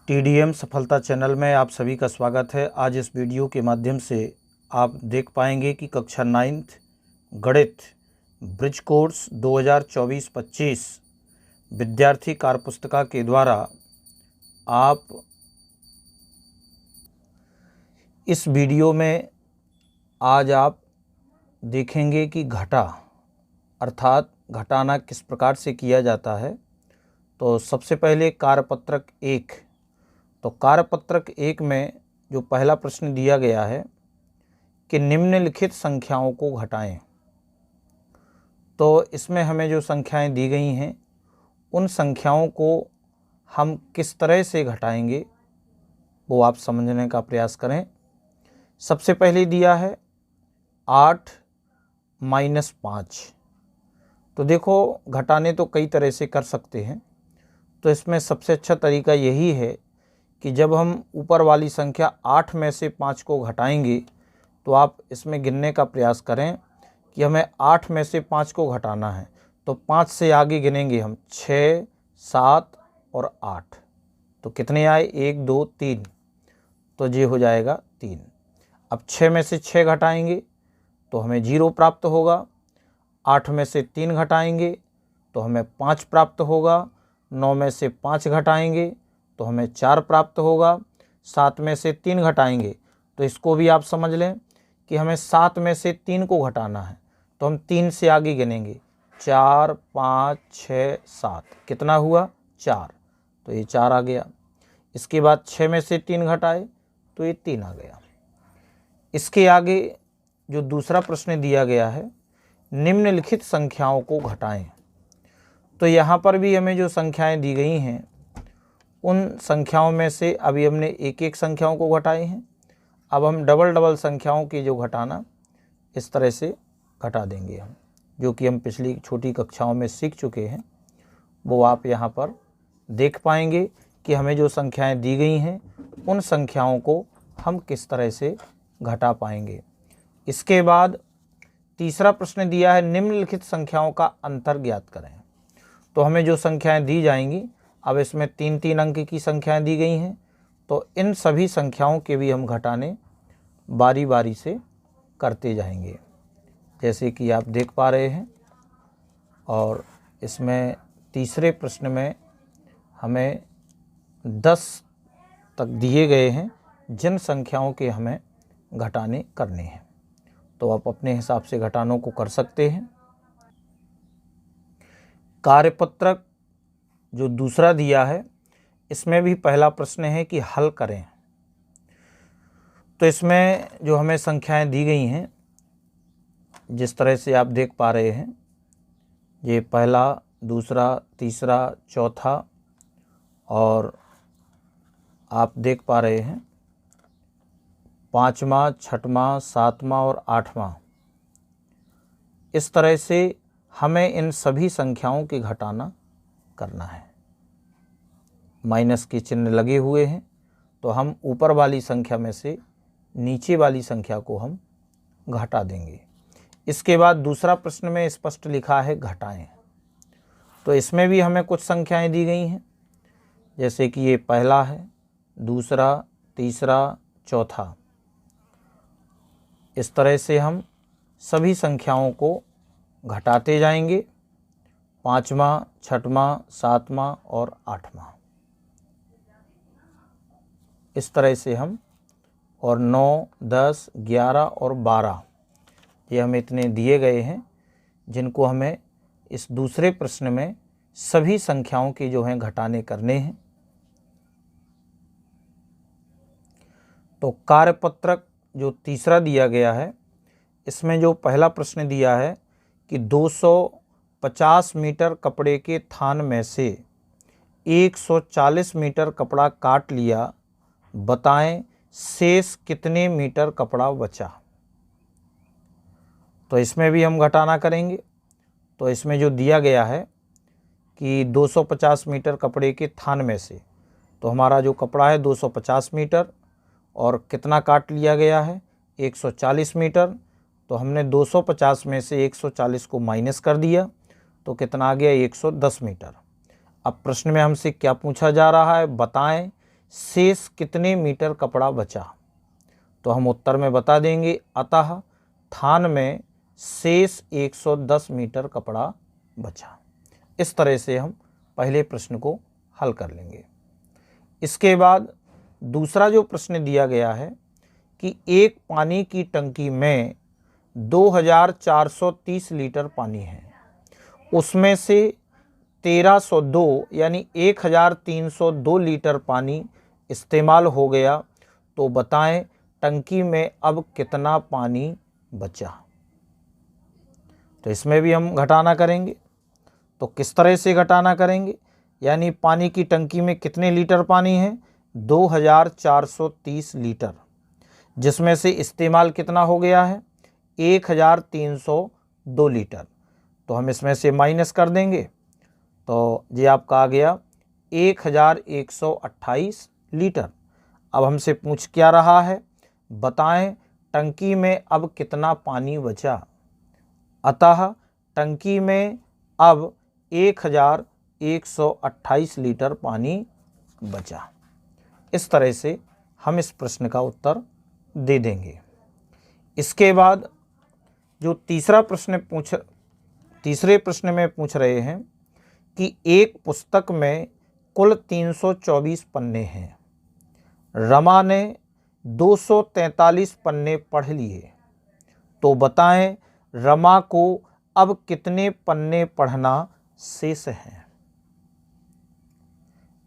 TDM सफलता channel में आप सभी का स्वागत है। आज इस वीडियो के माध्यम से आप देख पाएंगे कि कक्षा 9th गणित ब्रिज कोर्स 2024-25 विद्यार्थी कार्यपुस्तिका के द्वारा आप इस वीडियो में आज आप देखेंगे कि घटा अर्थात घटाना किस प्रकार से किया जाता है। तो सबसे पहले कार्यपत्रक 1, तो कार्यपत्रक 1 में जो पहला प्रश्न दिया गया है कि निम्नलिखित संख्याओं को घटाएं। तो इसमें हमें जो संख्याएं दी गई हैं उन संख्याओं को हम किस तरह से घटाएंगे वो आप समझने का प्रयास करें। सबसे पहले दिया है 8 - 5। तो देखो घटाने तो कई तरह से कर सकते हैं, तो इसमें सबसे अच्छा तरीका यही है कि जब हम ऊपर वाली संख्या 8 में से 5 को घटाएंगे तो आप इसमें गिनने का प्रयास करें कि हमें 8 में से 5 को घटाना है। तो 5 से आगे गिनेंगे हम 6, 7 और 8। तो कितने आए? 1, 2, 3। तो ये हो जाएगा 3। अब 6 में से 6 घटाएंगे तो हमें 0 प्राप्त होगा। 8 में से 3 घटाएंगे तो हमें 5 प्राप्त होगा। 9 में से 5 घटाएंगे तो हमें 4 प्राप्त होगा। 7 में से 3 घटाएंगे तो इसको भी आप समझ लें कि हमें 7 में से 3 को घटाना है। तो हम 3 से आगे गिनेंगे 4, 5, 6, 7। कितना हुआ? 4। तो ये 4 आ गया। इसके बाद 6 में से 3 घटाए तो ये 3 आ गया। इसके आगे जो दूसरा प्रश्न दिया गया है निम्नलिखित संख्याओं को घटाएं। तो यहाँ पर भी हमें जो संख्याएं दी गई हैं उन संख्याओं में से अभी हमने एक एक संख्याओं को घटाए हैं। अब हम डबल संख्याओं की जो घटाना इस तरह से घटा देंगे हम, जो कि हम पिछली छोटी कक्षाओं में सीख चुके हैं। वो आप यहाँ पर देख पाएंगे कि हमें जो संख्याएं दी गई हैं उन संख्याओं को हम किस तरह से घटा पाएंगे। इसके बाद तीसरा प्रश्न दिया है निम्नलिखित संख्याओं का अंतर ज्ञात करें। तो हमें जो संख्याएं दी जाएंगी, अब इसमें 3-3 अंक की संख्याएं दी गई हैं, तो इन सभी संख्याओं के भी हम घटाने बारी बारी से करते जाएंगे, जैसे कि आप देख पा रहे हैं। और इसमें तीसरे प्रश्न में हमें 10 तक दिए गए हैं जिन संख्याओं के हमें घटाने करने हैं। तो आप अपने हिसाब से घटानों को कर सकते हैं। कार्यपत्रक जो दूसरा दिया है इसमें भी पहला प्रश्न है कि हल करें। तो इसमें जो हमें संख्याएं दी गई हैं जिस तरह से आप देख पा रहे हैं, ये पहला, दूसरा, तीसरा, चौथा और आप देख पा रहे हैं 5वां, 6वां, 7वां और 8वां। इस तरह से हमें इन सभी संख्याओं की घटाना करना है। माइनस के चिन्ह लगे हुए हैं, तो हम ऊपर वाली संख्या में से नीचे वाली संख्या को हम घटा देंगे। इसके बाद दूसरा प्रश्न में स्पष्ट लिखा है घटाएं। तो इसमें भी हमें कुछ संख्याएं दी गई हैं, जैसे कि ये पहला है, दूसरा, तीसरा, चौथा। इस तरह से हम सभी संख्याओं को घटाते जाएंगे, 5वां, 6वां, 7वां और 8वां। इस तरह से हम, और 9, 10, 11 और 12 ये हमें इतने दिए गए हैं जिनको हमें इस दूसरे प्रश्न में सभी संख्याओं के जो हैं घटाने करने हैं। तो कार्यपत्रक जो तीसरा दिया गया है इसमें जो पहला प्रश्न दिया है कि 250 मीटर कपड़े के थान में से 140 मीटर कपड़ा काट लिया, बताएं शेष कितने मीटर कपड़ा बचा। तो इसमें भी हम घटाना करेंगे। तो इसमें जो दिया गया है कि 250 मीटर कपड़े के थान में से, तो हमारा जो कपड़ा है 250 मीटर और कितना काट लिया गया है 140 मीटर। तो हमने 250 में से 140 को माइनस कर दिया तो कितना आ गया 110 मीटर। अब प्रश्न में हमसे क्या पूछा जा रहा है, बताएं शेष कितने मीटर कपड़ा बचा? तो हम उत्तर में बता देंगे, अतः थान में शेष 110 मीटर कपड़ा बचा। इस तरह से हम पहले प्रश्न को हल कर लेंगे। इसके बाद दूसरा जो प्रश्न दिया गया है कि एक पानी की टंकी में 2430 लीटर पानी है, उसमें से 1302 यानी 1302 लीटर पानी इस्तेमाल हो गया, तो बताएं टंकी में अब कितना पानी बचा। तो इसमें भी हम घटाना करेंगे। तो किस तरह से घटाना करेंगे, यानी पानी की टंकी में कितने लीटर पानी है? 2430 लीटर, जिसमें से इस्तेमाल कितना हो गया है? 1302 लीटर। तो हम इसमें से माइनस कर देंगे, तो ये आपका आ गया 1128 लीटर। अब हमसे पूछ क्या रहा है, बताएं टंकी में अब कितना पानी बचा। अतः टंकी में अब 1128 लीटर पानी बचा। इस तरह से हम इस प्रश्न का उत्तर दे देंगे। इसके बाद जो तीसरे प्रश्न में पूछ रहे हैं कि एक पुस्तक में कुल 324 पन्ने हैं, रमा ने 243 पन्ने पढ़ लिए, तो बताएं रमा को अब कितने पन्ने पढ़ना शेष हैं।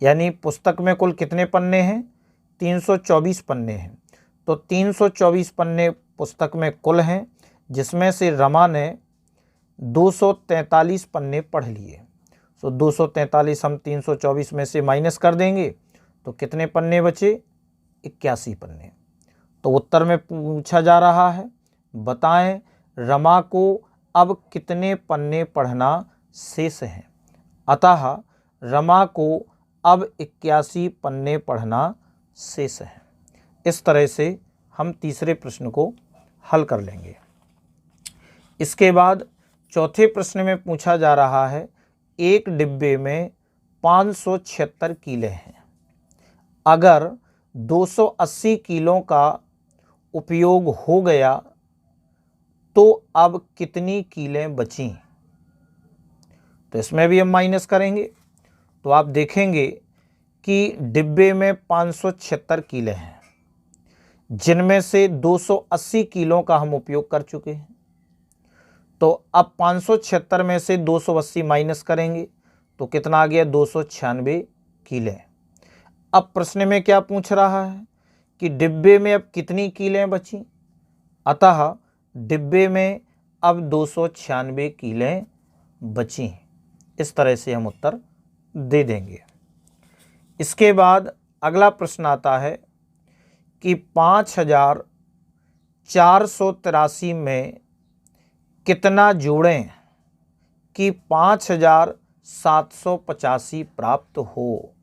यानी पुस्तक में कुल कितने पन्ने हैं? 324 पन्ने हैं। तो 324 पन्ने पुस्तक में कुल हैं, जिसमें से रमा ने 243 पन्ने पढ़ लिए। तो 243 हम 324 में से माइनस कर देंगे, तो कितने पन्ने बचे? 81 पन्ने। तो उत्तर में पूछा जा रहा है, बताएं रमा को अब कितने पन्ने पढ़ना शेष हैं। अतः रमा को अब 81 पन्ने पढ़ना शेष है। इस तरह से हम तीसरे प्रश्न को हल कर लेंगे। इसके बाद चौथे प्रश्न में पूछा जा रहा है, एक डिब्बे में 576 कीले हैं, अगर 280 किलो का उपयोग हो गया तो अब कितनी कीलें बचीं। तो इसमें भी हम माइनस करेंगे, तो आप देखेंगे कि डिब्बे में 576 कीले हैं, जिनमें से 280 किलो का हम उपयोग कर चुके हैं। तो अब 576 में से 280 माइनस करेंगे, तो कितना आ गया? 296 कीले। अब प्रश्न में क्या पूछ रहा है कि डिब्बे में अब कितनी कीलें बची। अतः डिब्बे में अब 296 कीलें बची। इस तरह से हम उत्तर दे देंगे। इसके बाद अगला प्रश्न आता है कि 5483 में कितना जोड़ें कि 5785 प्राप्त हो।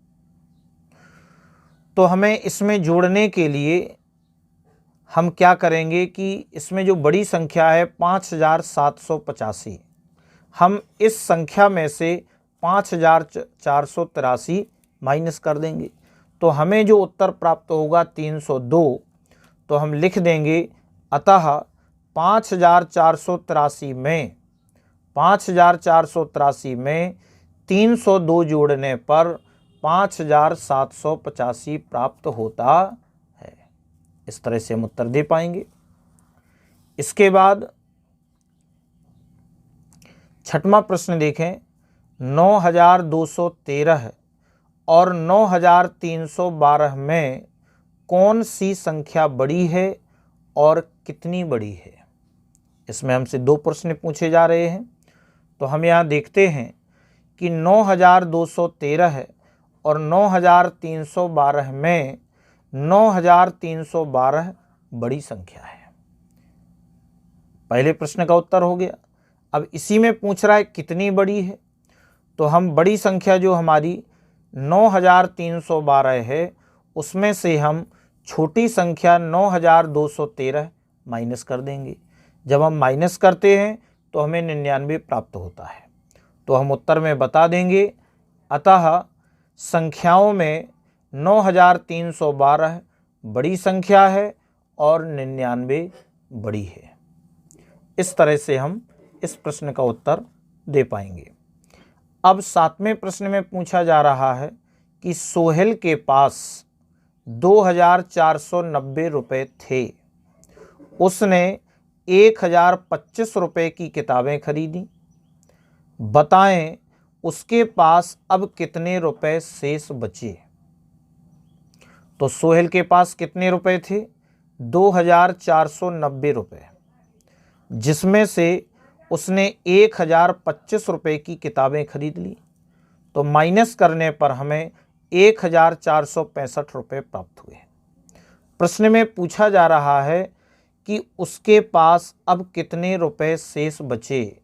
तो हमें इसमें जोड़ने के लिए हम क्या करेंगे कि इसमें जो बड़ी संख्या है 5785, हम इस संख्या में से 5483 माइनस कर देंगे, तो हमें जो उत्तर प्राप्त होगा 302। तो हम लिख देंगे, अतः 5483 में 302 जोड़ने पर 5785 प्राप्त होता है। इस तरह से हम उत्तर दे पाएंगे। इसके बाद छठवां प्रश्न देखें, 9213 और 9312 में कौन सी संख्या बड़ी है और कितनी बड़ी है। इसमें हमसे दो प्रश्न पूछे जा रहे हैं। तो हम यहाँ देखते हैं कि 9213 और 9312 में 9312 बड़ी संख्या है। पहले प्रश्न का उत्तर हो गया। अब इसी में पूछ रहा है कितनी बड़ी है, तो हम बड़ी संख्या जो हमारी 9312 है, उसमें से हम छोटी संख्या 9213 माइनस कर देंगे। जब हम माइनस करते हैं तो हमें 99 प्राप्त होता है। तो हम उत्तर में बता देंगे, अतः संख्याओं में 9312 बड़ी संख्या है और 99 बड़ी है। इस तरह से हम इस प्रश्न का उत्तर दे पाएंगे। अब 7वें प्रश्न में पूछा जा रहा है कि सोहेल के पास 2490 रुपये थे। उसने 1025 रुपये की किताबें खरीदी। बताएं उसके पास अब कितने रुपए शेष बचे। तो सोहेल के पास कितने रुपए थे? 2490 रुपये, जिसमें से उसने 1025 रुपये की किताबें खरीद ली। तो माइनस करने पर हमें 1465 रुपये प्राप्त हुए। प्रश्न में पूछा जा रहा है कि उसके पास अब कितने रुपए शेष बचे।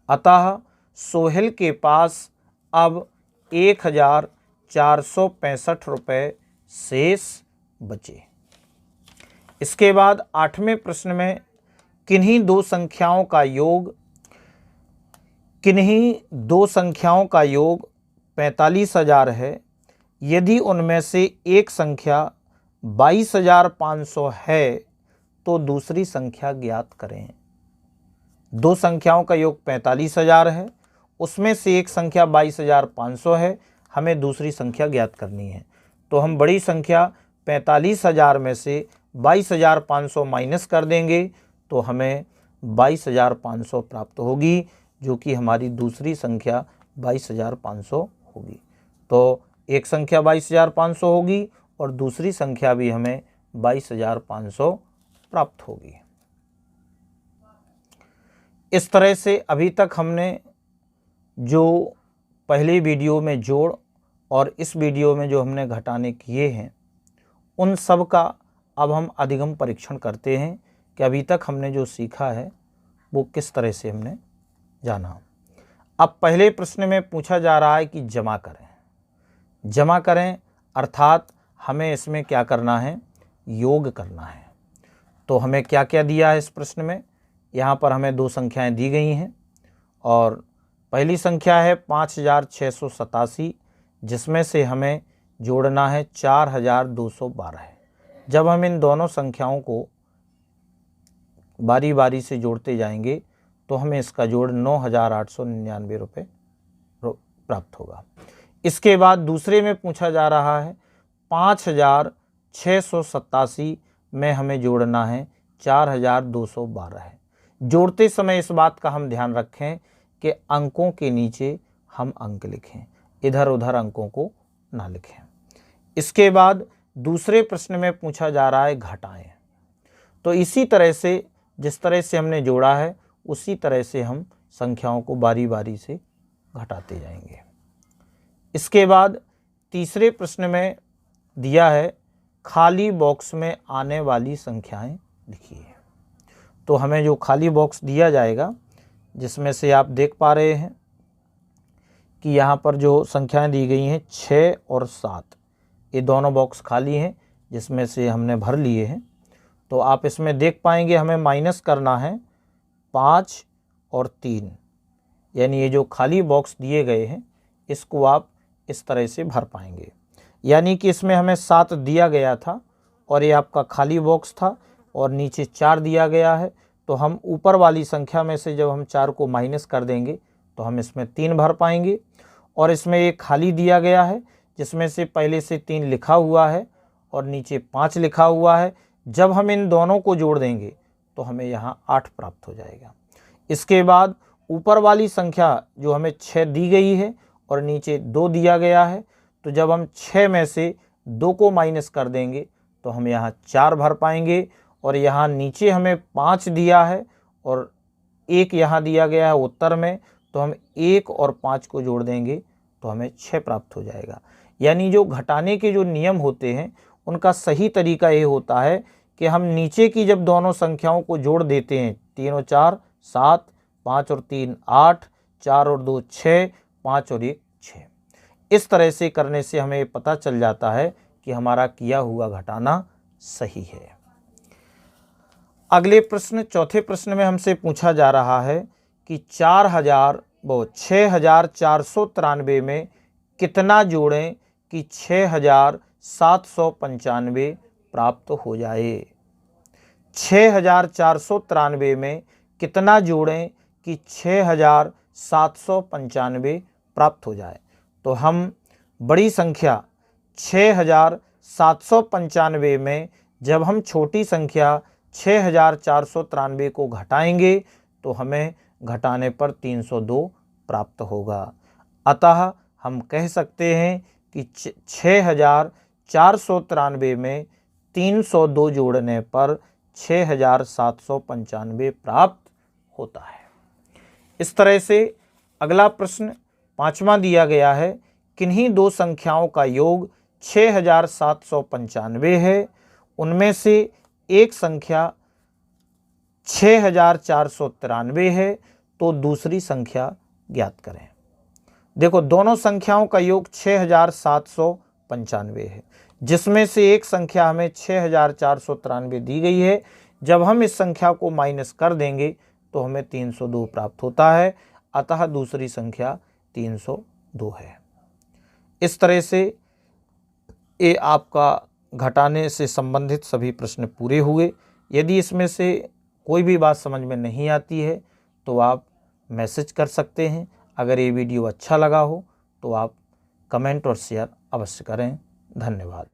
अतः सोहेल के पास अब 1465 रुपये शेष बचे। इसके बाद 8वें प्रश्न में किन्हीं दो संख्याओं का योग 45,000 है। यदि उनमें से एक संख्या 22,500 है तो दूसरी संख्या ज्ञात करें। दो संख्याओं का योग 45,000 है, उसमें से एक संख्या 22,500 है, हमें दूसरी संख्या ज्ञात करनी है। तो हम बड़ी संख्या 45,000 में से 22,500 माइनस कर देंगे तो हमें 22,500 प्राप्त होगी, जो कि हमारी दूसरी संख्या 22,500 होगी। तो एक संख्या 22,500 होगी और दूसरी संख्या भी हमें 22,500 प्राप्त होगी। इस तरह से अभी तक हमने जो पहले वीडियो में जोड़ और इस वीडियो में जो हमने घटाने किए हैं, उन सब का अब हम अधिगम परीक्षण करते हैं कि अभी तक हमने जो सीखा है वो किस तरह से हमने जाना। अब पहले प्रश्न में पूछा जा रहा है कि जमा करें। जमा करें अर्थात हमें इसमें क्या करना है? योग करना है। तो हमें क्या क्या दिया है इस प्रश्न में? यहाँ पर हमें दो संख्याएं दी गई हैं और पहली संख्या है 5,687, जिसमें से हमें जोड़ना है 4,212। जब हम इन दोनों संख्याओं को बारी बारी से जोड़ते जाएंगे तो हमें इसका जोड़ 9,899 रुपये प्राप्त होगा। इसके बाद दूसरे में पूछा जा रहा है 5,687 में हमें जोड़ना है 4,212। जोड़ते समय इस बात का हम ध्यान रखें कि अंकों के नीचे हम अंक लिखें, इधर उधर अंकों को ना लिखें। इसके बाद दूसरे प्रश्न में पूछा जा रहा है घटाएं। तो इसी तरह से जिस तरह से हमने जोड़ा है उसी तरह से हम संख्याओं को बारी बारी से घटाते जाएंगे। इसके बाद तीसरे प्रश्न में दिया है खाली बॉक्स में आने वाली संख्याएं लिखिए। तो हमें जो खाली बॉक्स दिया जाएगा, जिसमें से आप देख पा रहे हैं कि यहाँ पर जो संख्याएं दी गई हैं 6 और 7, ये दोनों बॉक्स खाली हैं जिसमें से हमने भर लिए हैं। तो आप इसमें देख पाएंगे हमें माइनस करना है 5 और 3, यानी ये जो खाली बॉक्स दिए गए हैं इसको आप इस तरह से भर पाएंगे। यानी कि इसमें हमें 7 दिया गया था और ये आपका खाली बॉक्स था और नीचे 4 दिया गया है। तो हम ऊपर वाली संख्या में से जब हम 4 को माइनस कर देंगे तो हम इसमें 3 भर पाएंगे। और इसमें एक खाली दिया गया है जिसमें से पहले से 3 लिखा हुआ है और नीचे 5 लिखा हुआ है। जब हम इन दोनों को जोड़ देंगे तो हमें यहाँ 8 प्राप्त हो जाएगा। इसके बाद ऊपर वाली संख्या जो हमें 6 दी गई है और नीचे 2 दिया गया है, तो जब हम 6 में से 2 को माइनस कर देंगे तो हम यहाँ 4 भर पाएंगे। और यहाँ नीचे हमें 5 दिया है और 1 यहाँ दिया गया है उत्तर में, तो हम 1 और 5 को जोड़ देंगे तो हमें 6 प्राप्त हो जाएगा। यानी जो घटाने के जो नियम होते हैं उनका सही तरीका ये होता है कि हम नीचे की जब दोनों संख्याओं को जोड़ देते हैं, 3 और 4 7, 5 और 3 8, 4 और 2 6, 5 और 1 6। इस तरह से करने से हमें पता चल जाता है कि हमारा किया हुआ घटाना सही है। अगले प्रश्न, चौथे प्रश्न में हमसे पूछा जा रहा है कि 6,493 में कितना जोड़ें कि 6,493 6,795 प्राप्त हो जाए। 6,493 में कितना जोड़ें कि 6,795 प्राप्त हो जाए। तो हम बड़ी संख्या 6,795 में जब हम छोटी संख्या 6,493 को घटाएंगे तो हमें घटाने पर 302 प्राप्त होगा। अतः हम कह सकते हैं कि 6,493 में 302 जोड़ने पर 6,795 प्राप्त होता है। इस तरह से अगला प्रश्न 5वां दिया गया है, किन्हीं दो संख्याओं का योग 6,795 है, उनमें से एक संख्या 6,493 है, तो दूसरी संख्या ज्ञात करें। देखो, दोनों संख्याओं का योग 6,795 है, जिसमें से एक संख्या हमें 6,493 दी गई है। जब हम इस संख्या को माइनस कर देंगे तो हमें 302 प्राप्त होता है, अतः दूसरी संख्या 302 है। इस तरह से ये आपका घटाने से संबंधित सभी प्रश्न पूरे हुए। यदि इसमें से कोई भी बात समझ में नहीं आती है तो आप मैसेज कर सकते हैं। अगर ये वीडियो अच्छा लगा हो तो आप कमेंट और शेयर अवश्य करें। धन्यवाद।